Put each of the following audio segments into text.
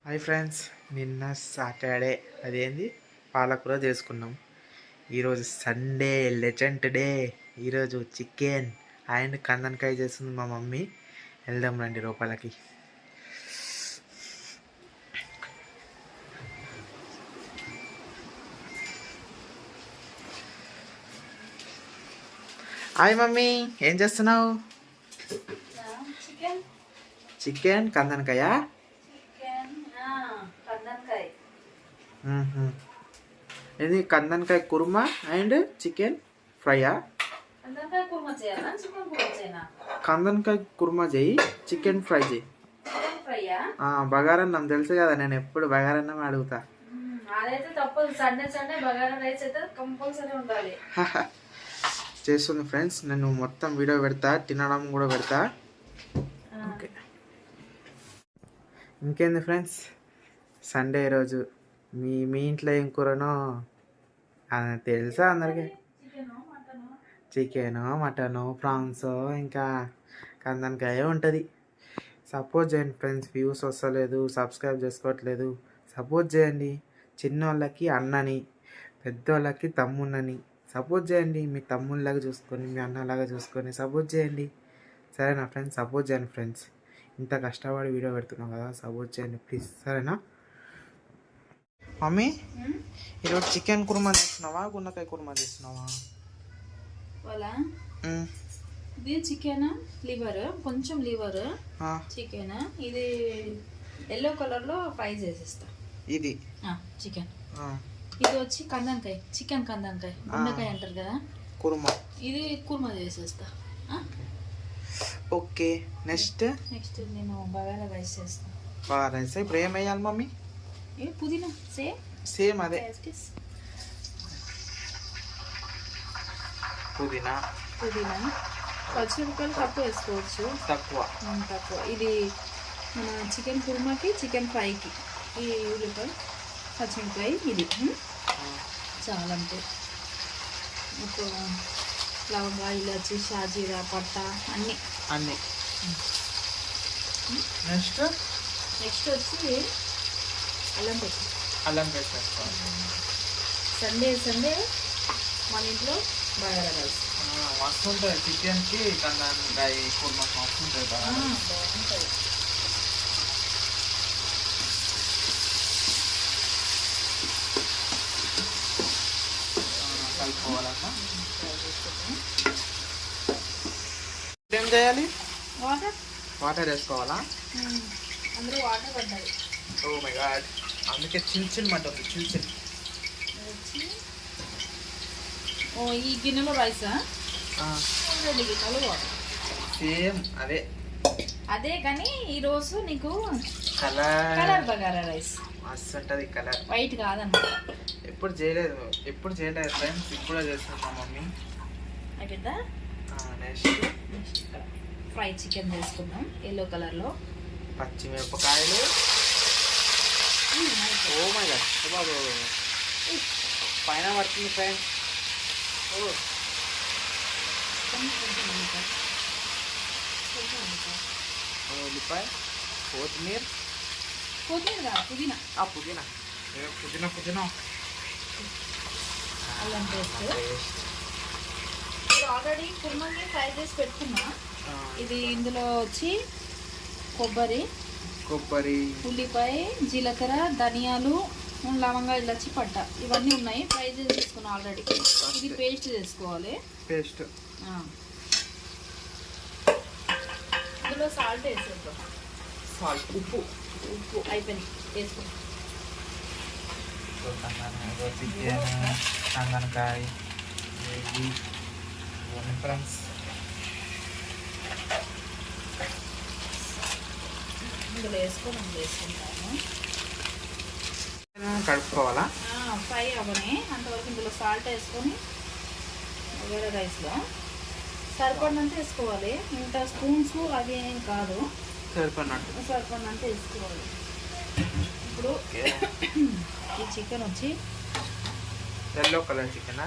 Hi friends, నిన్న Saturday అదేంది పాలకూర చేసుకున్నాం. ఈరోజు సండే లెజెండ్ డే. ఈరోజు చికెన్ అండ్ కందనకాయ చేస్తుంది మా మమ్మీ. వెళ్దాం రండి రూపాయలకి. హాయ్ మమ్మీ, ఏం చేస్తున్నావు? చికెన్ కందనకాయ. ఇది కందనకాయ కుర్మా అండ్ చికెన్ ఫ్రైయా? కందనకాయ కుర్మా చేయి, చికెన్ ఫ్రై చేయి. బగారన్నం తెలుసు కదా, నేను ఎప్పుడు బగారన్నం అడుగుతా. చేస్తుంది ఫ్రెండ్స్, నేను మొత్తం వీడియో పెడతా, తినడం కూడా పెడతా. ఓకే, ఇంకేంది ఫ్రెండ్స్, సండే రోజు మీ ఇంట్లో ఏం కూరనో తెలుసా అందరికీ? చికెను, మటను, ప్రాన్స్, ఇంకా కందనకాయ ఉంటుంది. సపోర్ట్ చేయండి ఫ్రెండ్స్. వ్యూస్ వస్తలేదు, సబ్స్క్రైబ్ చేసుకోవట్లేదు. సపోర్ట్ చేయండి. చిన్నోళ్ళకి అన్నని, పెద్దోళ్ళకి తమ్ముళ్ళని సపోర్ట్ చేయండి. మీ తమ్ముళ్ళలాగా చూసుకొని, మీ అన్నలాగా చూసుకొని సపోర్ట్ చేయండి. సరేనా ఫ్రెండ్స్? సపోర్ట్ చేయండి ఫ్రెండ్స్. ఇంత కష్టపడి వీడియో పెడుతున్నాం కదా, సపోర్ట్ చేయండి ప్లీజ్. సరేనా మమ్మీ? ఈరోజు చికెన్ కుర్మా చేస్తున్నావా, గున్నకాయ కుర్మా చేస్తున్నావా? ఇది చికెన్ లివర్, కొంచెం లివర్ చికెన్. ఇది ఎల్లో కలర్ లో ఫ్రై చేసేస్తా. ఇది చికెన్. ఇది వచ్చి కందనకాయ, చికెన్ కందనకాయ, గుండకాయ అంటారు కదా, కుర్మా. ఇది కుర్మా చేసేస్తా. ఓకే, నెక్స్ట్ నేను బగారా రైస్ చేస్తా. బగారా రైస్ ఇప్పుడు ఏం వేయాలి మమ్మీ? పుదీనా సేమ్ అదే పుదీనా. పచ్చిమిరపకాయలు తక్కువ వేసుకోవచ్చు, తక్కువ. ఇది మన చికెన్ కుర్మాకి, చికెన్ ఫ్రైకి ఈ ఉల్లిపాయ, పచ్చిమిరపకాయ, ఇది చాలా. అంటే ఒక లవంగా, ఇలాచి, షాజీరా, పట్ట అన్నీ. నెక్స్ట్ వచ్చి అల్లం పేస్ట్. సండే మన ఇంట్లో బగారా రైస్ మస్తు ఉంటుంది. చికెన్కి కందనకాయ కుర్మా మస్తు ఉంటుంది, బాగుంటుంది. కలుపుకోవాలన్నా. ఏం చేయాలి? వాటర్ వేసుకోవాలా? అందులో వాటర్ పడ్డాయి. ఓ మై గాడ్, అందుకే చిన్న మంటుంది. చిన్న ఈ గిన్నెలో రైసా? 2 గిన్నెలు వాటర్. సేమ్ అదే కానీ ఈరోజు నీకు కలర్ బగారా రైస్ మస్తు ఉంటుంది. కలర్ వైట్ కాదన్నమాట. ఎప్పుడు చేయలేదు ఫ్రెండ్స్, ఇప్పుడు చేస్తున్నా మమ్మీ. అయిపోయిందా? నెక్స్ట్ ఫ్రై చికెన్ చేసుకుందాం ఎల్లో కలర్లో. పచ్చిమిరపకాయలు. ఓ మై గాడ్, బాబు పైన పడుతుంది ఫ్రెండ్స్. ఉల్లిపాయ, కొత్తిమీర పుదీనా. అల్లం పేస్ట్ ఆల్రెడీ కుర్మాకి ఫ్రై చేసి పెట్టుకున్నా. ఇది ఇందులో వచ్చి కొబ్బరి, ఉల్లిపాయ, జీలకర్ర, ధనియాలు, లవంగా, ఇలాచి, పట్ట ఇవన్నీ ఉన్నాయి. ఫ్రై చేసి తీసుకున్నాం ఆల్రెడీ. ఇది పేస్ట్ చేసుకోవాలి. ఇందులో సాల్ట్ వేసేద్దాం. ఉప్పు అయిపోయింది వేసుకుంటాం. కందనకాయ ఫ్రెండ్స్. ఇందులో వేసుకుంటాము. కలుపుకోవాలా? ఫ్రై అవ్వని అంతవరకు ఇందులో సాల్ట్ వేసుకొని బగారా రైస్లో సరిపడినంత వేసుకోవాలి. ఇంకా స్పూన్స్ అవి ఏం కాదు, సరిపడినంత వేసుకోవాలి. ఇప్పుడు ఈ చికెన్ వచ్చి ఎల్లో కలర్ చికెన్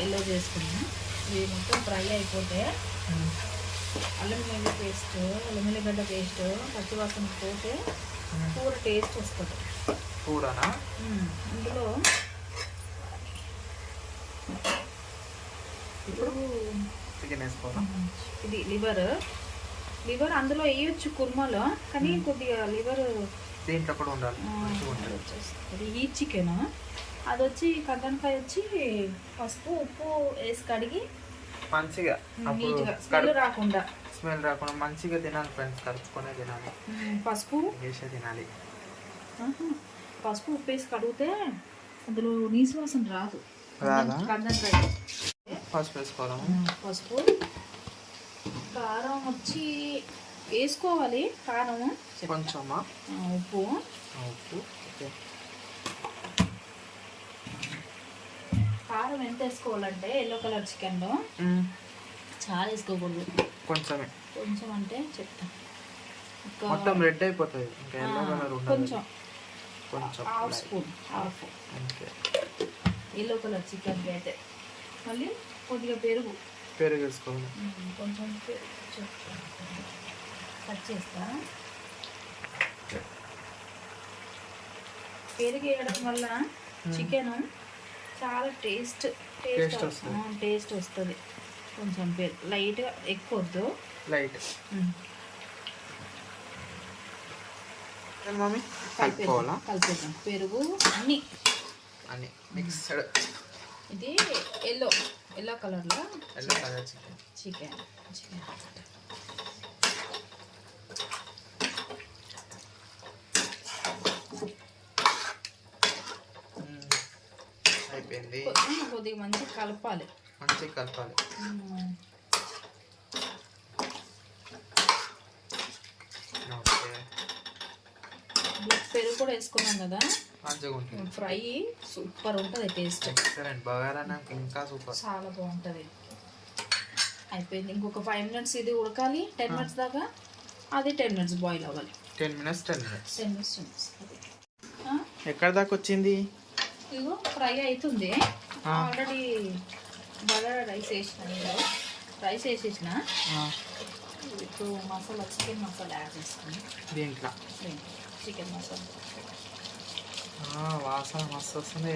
ఎల్లో చేసుకున్నాం. ఇవి మొత్తం ఫ్రై అయిపోతే అల్లం వెల్లుల్లి పేస్ట్, అల్లం వెల్లిగడ్డ పేస్ట్, పచ్చివాసన పోతే కూర టేస్ట్ వస్తుంది. కూరనా? ఇందులో ఇప్పుడు చికెన్ వేసుకోవాలా? ఇది లివర్ అందులో వేయొచ్చు కుర్మాలో, కానీ కొద్దిగా లివర్ దీంట్లో కూడా ఉండాలి. ఇది ఈ చికెన్. అది వచ్చి కద్దనకాయ వచ్చి పసుపు ఉప్పు వేసి కడిగి మంచిగా నీట్గా స్మెల్ రాకుండా మంచిగా తినాలి ఫ్రెండ్స్. కలుపుకొనే తినాలి, పసుపు వేసే తినాలి. పసుపు ఉప్పు వేసి కడిగితే అందులో నీసు వాసన రాదు. కద్దనకాయ పసుపు వేసుకోవాలి. పసుపు, కారం వచ్చి వేసుకోవాలి. కారం కొంచెమా, ఉప్పు కారం ఎంత వేసుకోవాలంటే ఎల్లో కలర్ చికెన్లో చాలా వేసుకోకూడదు, కొంచెం అంటే చెప్తా. మొత్తం రెడ్ అయిపోతుంది, ఇంకా ఎల్లో కలర్ కొంచెం హాఫ్ స్పూన్ ఎల్లో కలర్ చికెన్కి అయితే. మళ్ళీ కొద్దిగా పెరుగు వేసుకోవాలి. కొంచెం కట్ చేస్తా. పెరుగు వేయడం వల్ల చికెన్ చాలా టేస్ట్ వస్తుంది. కొంచెం లైట్గా ఎక్కువ వద్దు, కలిపేద్దాం. పెరుగు అన్నీ మిక్స్డ్. ఇది ఎల్లో కలర్లో చికెన్ అయిపోయింది. కొద్దిగా మంచిగా కలపాలి. పెరుగు కూడా వేసుకున్నాం కదా, ఫ్రై సూపర్ ఉంటుంది టేస్ట్. ఇంకా సూపర్, చాలా బాగుంటుంది. అయిపోయింది. ఇంకొక 5 minutes ఇది ఉడకాలి. 10 minutes దాకా, అది 10 minutes బాయిల్ అవ్వాలి. 10 minutes. 10 minutes. ఎక్కడ దాకా వచ్చింది? ఇదిగో ఫ్రై అవుతుంది. ఆల్రెడీ బగారా రైస్ వేసేసిన. ఇప్పుడు మసాలా, చికెన్ మసాలా యాడ్ చేస్తాను దీంట్లో. చికెన్ మసాలా వాసన మస్తు వస్తుంది.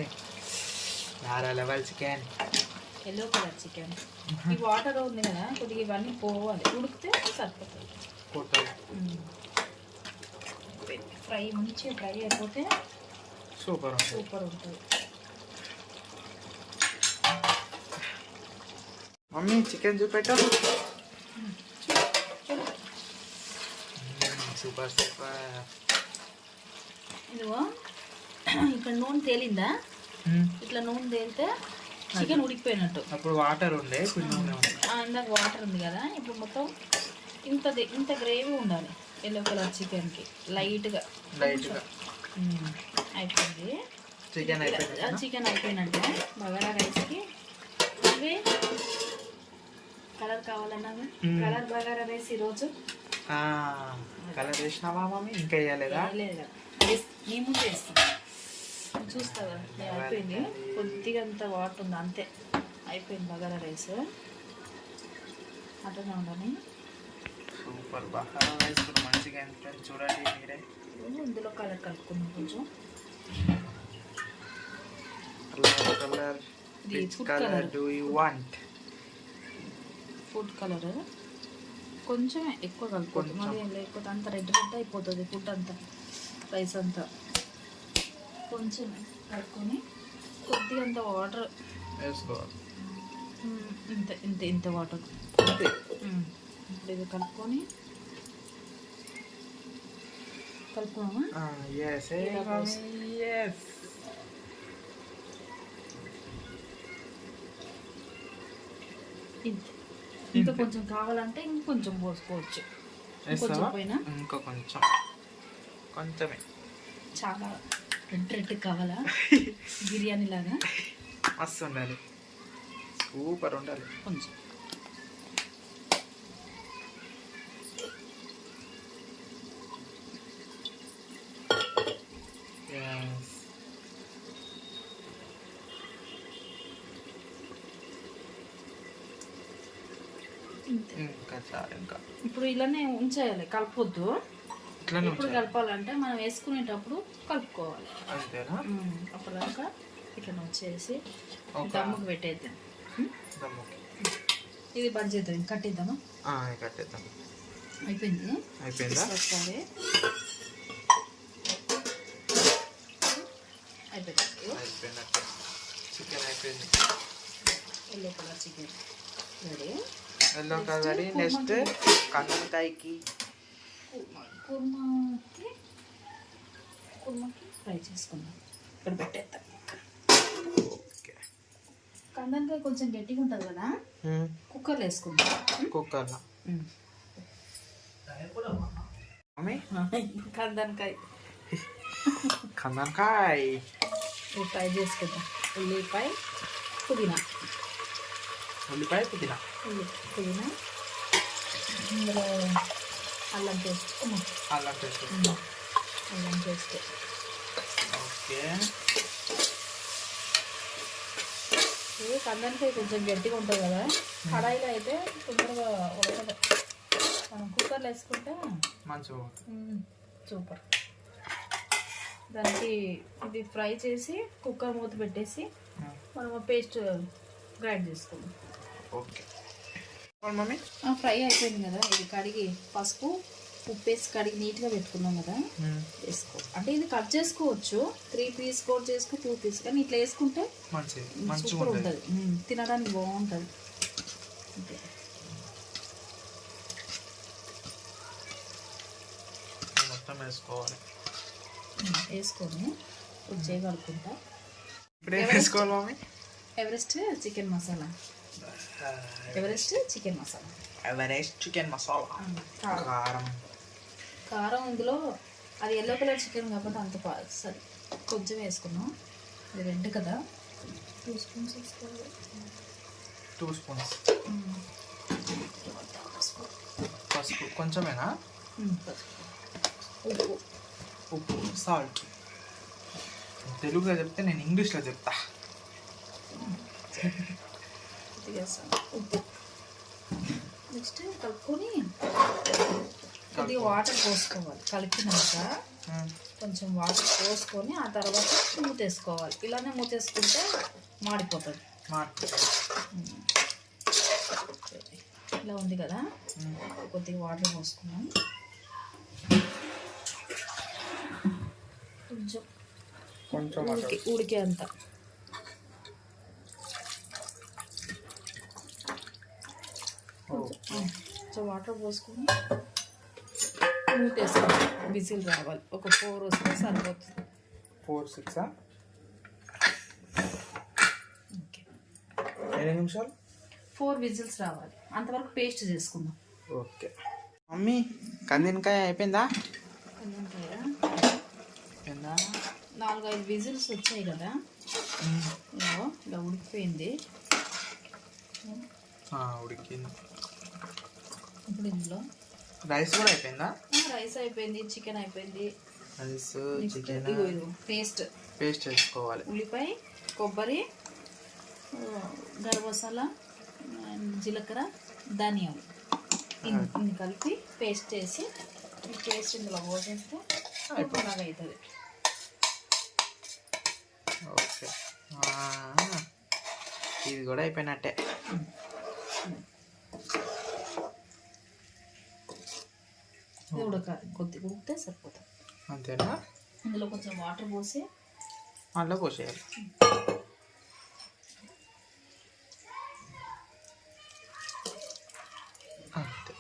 వేరే level chicken. Yellow colour chicken. ఈ వాటర్ ఉంది కదా, కొద్దిగా ఇవన్నీ పోవాలి, ఉడికితే సరిపోతుంది. మంచిగా ఫ్రై అయిపోతే సూపర్ ఉంటుంది. మమ్మీ చికెన్ చూపెట్టా. సూపర్. ఇదిగో ఇక్కడ నూనె తేలిందా, ఇట్లా నూనె తేలితే చికెన్ ఉడికిపోయినట్టు. అప్పుడు వాటర్ ఉండే, ఇందాక వాటర్ ఉంది కదా, ఇప్పుడు మొత్తం ఇంత గ్రేవీ ఉండాలి ఎల్లో కలర్ చికెన్కి. లైట్గా అయిపోయింది. చికెన్ అయిపోయినట్టే. బగారా రైస్కి ఇవి కలర్ కావాలన్నా కలర్ బగారా రైస్ ఈరోజు కలర్ వేసినావా మమ్మీ? ఇంకా వేయలేదా? లేదు, మేము చేస్తాం. చూస్తావా? అయిపోయింది. కొద్దిగా అంత వాటర్ ఉంది అంతే. అయిపోయింది బగారా రైస్. అట్లనే ఉండాలి. సూపర్ బగారా రైస్ మంచిగా చూడండి మీరే. ఇందులో కలర్ కలుపుకున్నాం కొంచెం. Colour which color do you want? Food colour కొంచెం ఎక్కువ కలుపుకోండి, మళ్ళీ లేకపోతే అంత రెడ్ అయిపోతుంది ఫుడ్ అంతా, రైస్ అంతా. కొంచెం కలుపుకొని కొద్దిగా అంత వాటర్ వేసుకోవాలి. ఇంత వాటర్. ఇప్పుడు ఇది కలుపుకొని కలుపుకోమా. ఇంకా కొంచెం కావాలంటే ఇంకొంచెం పోసుకోవచ్చు. కొంచెం పోయినా కొంచెమే. చాలా రెడ్ కావాలా బిర్యానీ లాగా? మస్తు ఉండాలి, సూపర్ ఉండాలి. కొంచెం ఇంకా చాలు. ఇంకా ఇప్పుడు ఇలానే ఉంచేయాలి, కలపొద్దు. ఇట్లానే ఎప్పుడు కలపాలంటే మనం వేసుకునేటప్పుడు కలుపుకోవాలి. అంతేనా? అప్పటిదాకా ఇట్లా వచ్చేసి దమ్ముకు పెట్టేద్దాం. దమ్ముకి ఇది బంద్ చేద్దాం, కట్టేద్దామా? కట్టేద్దాం. అయిపోయిందా? ఒకసారి అయిపోయినట్టు. చికెన్ అయిపోయింది. Yellow colour chicken ready. Yellow colour ready. Next కందనకాయకి కుర్మాకి ఫ్రై చేసుకుందాం. ఇక్కడ పెట్టేద్దాం. ఓకే. కందనకాయ కొంచెం గట్టిగా ఉంటుంది కదా, కుక్కర్లో వేసుకుందాం. కుక్కర్లో కందనకాయ ఫ్రై చేసుకుందాం. ఉల్లిపాయ పుదీనా పుదీనా ఇందులో అల్లం పేస్ట్ ఓకే. ఇది కందనకాయ కొంచెం గట్టిగా ఉంటుంది కదా, కడాయిలో అయితే తొందరగా ఉడకదు. మనం కుక్కర్లో వేసుకుంటే మంచిగా సూపర్. దానికి ఇది ఫ్రై చేసి కుక్కర్ మూత పెట్టేసి మనం పేస్ట్ గ్రైండ్ చేసుకుందాం. Okay mummy. ఫ్రై అయిపోయింది కదా, ఇది కడిగి పసుపు ఉప్పు వేసి కడిగి నీట్గా పెట్టుకున్నాం కదా, వేసుకో. అంటే ఇది కట్ చేసుకోవచ్చు, 3 పీస్ కూడా చేసుకో, 2 పీస్, కానీ ఇట్లా వేసుకుంటే సూపర్ ఉంటుంది, తినడానికి బాగుంటుంది. ఓకే. మొత్తం వేసుకోవాలి. వేసుకొని చేయగలుగుకుంటా. ఇప్పుడు ఏం వేసుకోవాలి మమ్మీ? Everest chicken masala. కారం ఇందులో అది ఎల్లో కలర్ చికెన్ కాబట్టి అంత సరే కొంచెం వేసుకున్నాం. ఇది రెడ్ కదా, 2 స్పూన్స్ వేసుకోవాలి. 2 స్పూన్స్ పసుపు కొంచెమేనా? ఉప్పు సాల్ట్. తెలుగులో చెప్తే నేను ఇంగ్లీష్లో చెప్తా. ఉప్పు నెక్స్ట్ కలుపుకొని కొద్దిగా వాటర్ పోసుకోవాలి. కలిపినాక కొంచెం వాటర్ పోసుకొని ఆ తర్వాత మూతేసుకోవాలి. ఇలానే మూతేసుకుంటే మాడిపోతుంది. ఇలా ఉంది కదా, కొద్దిగా వాటర్ పోసుకున్నాం. కొంచెం ఉడికే అంత కొంచెం వాటర్ పోసుకొని మూటేసుకోవాలి. విజిల్ రావాలి. ఒక 4 వస్తే సరిపోతుంది. 4-6 ఓకే. 7 నిమిషాలు 4 విజిల్స్ రావాలి. అంతవరకు పేస్ట్ చేసుకుందాం. Okay mummy. కందినకాయ అయిపోయిందా? 4-5 విజిల్స్ వచ్చాయి కదా, ఇలా ఉడికిపోయింది. ఉడికింది. ఇప్పుడు ఇందులో రైస్ కూడా అయిపోయిందా? రైస్ అయిపోయింది, చికెన్ అయిపోయింది. రైస్ చికెన్ పేస్ట్ వేసుకోవాలి. ఉల్లిపాయ, కొబ్బరి, గరం మసాలా, జీలకర్ర, ధనియాలు ఇన్ని కలిపి పేస్ట్ చేసి ఈ పేస్ట్ ఇందులో పోసేస్తే లాగా అవుతుంది. ఓకే. ఇది కూడా అయిపోయినట్టే. ఇది ఉడకాలి, కొద్దిగా ఉడికితే సరిపోతుంది. అంతేనా? ఇందులో కొంచెం వాటర్ పోసి అందులో పోసేయాలి. అంతే.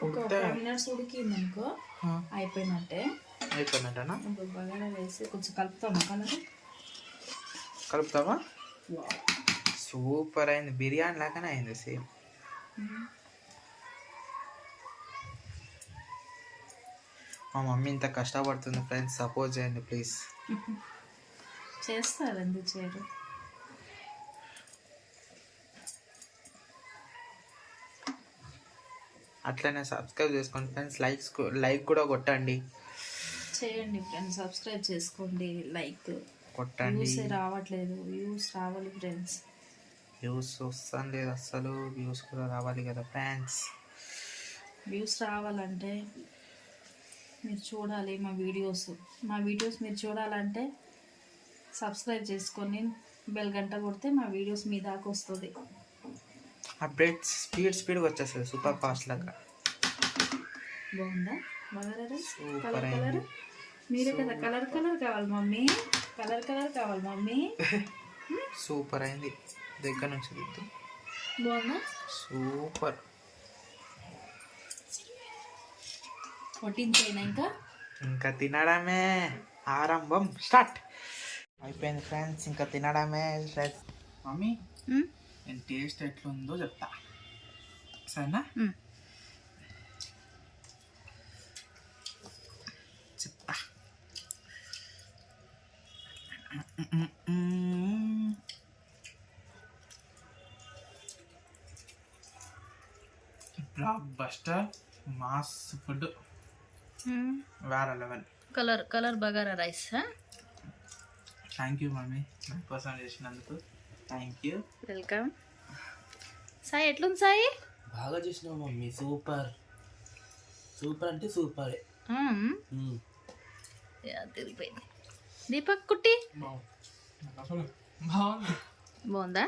ఒక 5 మినిట్స్ ఉడికింది అనుకో అయిపోయినట్టే. అయిపోయినట్టేనా? ఇప్పుడు బగారా వేసి కొంచెం కలుపుతామా? కలుపుతావా? సూపర్ అయింది. బిర్యానీ లాగానే అయింది సేమ్. మా మమ్మీ ఇంత కష్టపడుతుంది ఫ్రెండ్స్, సపోర్ట్ చేయండి ప్లీజ్. చేస్తారు, ఎందుకు చేయరు? అట్లనే సబ్స్క్రైబ్ చేసుకోండి ఫ్రెండ్స్. లైక్ కూడా కొట్టండి. చేయండి ఫ్రెండ్స్, సబ్స్క్రైబ్ చేసుకోండి, లైక్ కొట్టండి. వ్యూస్ రావట్లేదు, వ్యూస్ రావాలి ఫ్రెండ్స్. వ్యూస్ వస్తాను లేదు అస్సలు. వ్యూస్ కూడా రావాలి కదా ఫ్రెండ్స్. వ్యూస్ రావాలంటే మీరు చూడాలి మా వీడియోస్ మీరు చూడాలంటే సబ్స్క్రైబ్ చేసుకొని బెల్ గంట కొడితే మా వీడియోస్ మీ దాకా వస్తుంది. అప్డేట్స్ స్పీడ్గా వచ్చేస్తుంది సూపర్ ఫాస్ట్ లాగా. బాగుందా బగారా రైస్? సూపర్ కలర్ అయింది. మీరే కదా కలర్ కావాలి మమ్మీ, కలర్ కావాలి మమ్మీ. సూపర్ అయింది. దగ్గర నుంచి దిద్దు. బాగుందా? సూపర్. వడ్డించేనా ఇంకా తినడమే ఆరంభం స్టార్ట్ అయిపోయింది ఫ్రెండ్స్. ఇంకా తినడమే. మమ్మీ నేను టేస్ట్ ఎట్లుందో చెప్తా సరేనా? చెప్తా. బ్లాక్ బస్టర్ మాస్ ఫుడ్ వేరే level. Colour bagara rice. Thank you mummy నా కోసం చేసినందుకు. Thank you. వెల్కమ్. సాయి ఎట్లుంది సాయి? బాగా చేసినావు మమ్మీ. సూపర్ అంటే సూపర్. తిరిగిపోయింది. దీపక్ కుట్టి బాగుందా?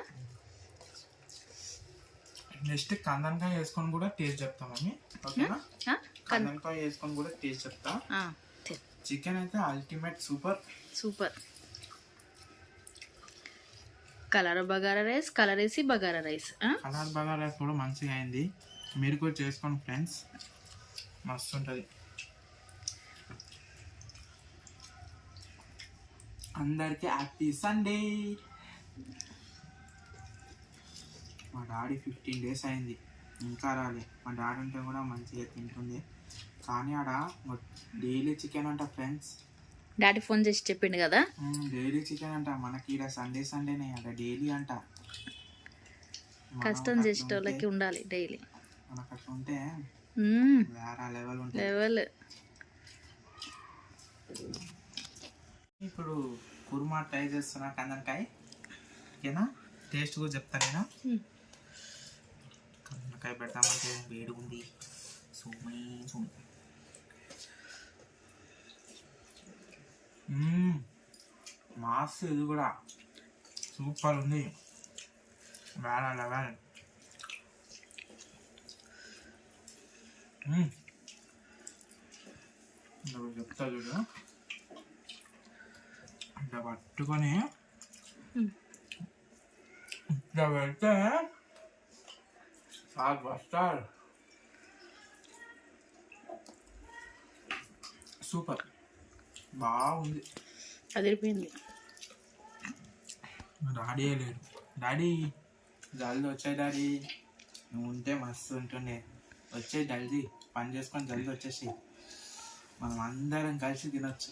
నెక్స్ట్ కందనకాయ వేసుకొని కూడా టేస్ట్ చెప్తా మమ్మీ. ఓకేనా? కందనకాయ వేసుకొని కూడా టేస్ట్ చెప్తా. చికెన్ అయితే ultimate super. Colour bagara rice, colour వేసి bagara rice. Colour bagara rice కూడా మంచిగా అయింది. మీరు కూడా చేసుకోండి ఫ్రెండ్స్, మస్తు ఉంటుంది. అందరికీ హ్యాపీ సండే. మా డాడీ 15 days అయింది ఇంకా రాలే. మా డాడీ ఉంటే కూడా మంచిగా తింటుంది, కానీ ఆడ డైలీ చికెన్ అంట ఫ్రెండ్స్. డాడీ ఫోన్ చేసి చెప్పిండు కదా డైలీ చికెన్ అంట. మనకి ఇక్కడ సండేనే అక్కడ డైలీ అంట. కష్టం చేసేటోళ్ళకి ఉండాలి డైలీ. మనకు అట్లా ఉంటే వేరే లెవెల్ ఉంటుంది. ఇప్పుడు కుర్మా ట్రై చేస్తున్నా కందనకాయ. ఓకేనా? టేస్ట్ కూడా చెప్తా నేను. కందనకాయ పెడతామంటే వేడి ఉంది. మాస్ ఇది కూడా సూపర్ ఉంది. వేరే లెవెల్. చెప్తా చూడు. ఇట్లా పట్టుకొని ఇట్లా పెడితే సాగు వస్తారు. సూపర్ బాగుంది. అదిరిపోయింది. డాడీ లేడు. డాడీ జల్దీ వచ్చాయి. డాడీ నువ్వు ఉంటే మస్తు ఉంటుండే. వచ్చే జల్దీ పని చేసుకొని జల్దీ వచ్చేసి మనం అందరం కలిసి తినొచ్చు.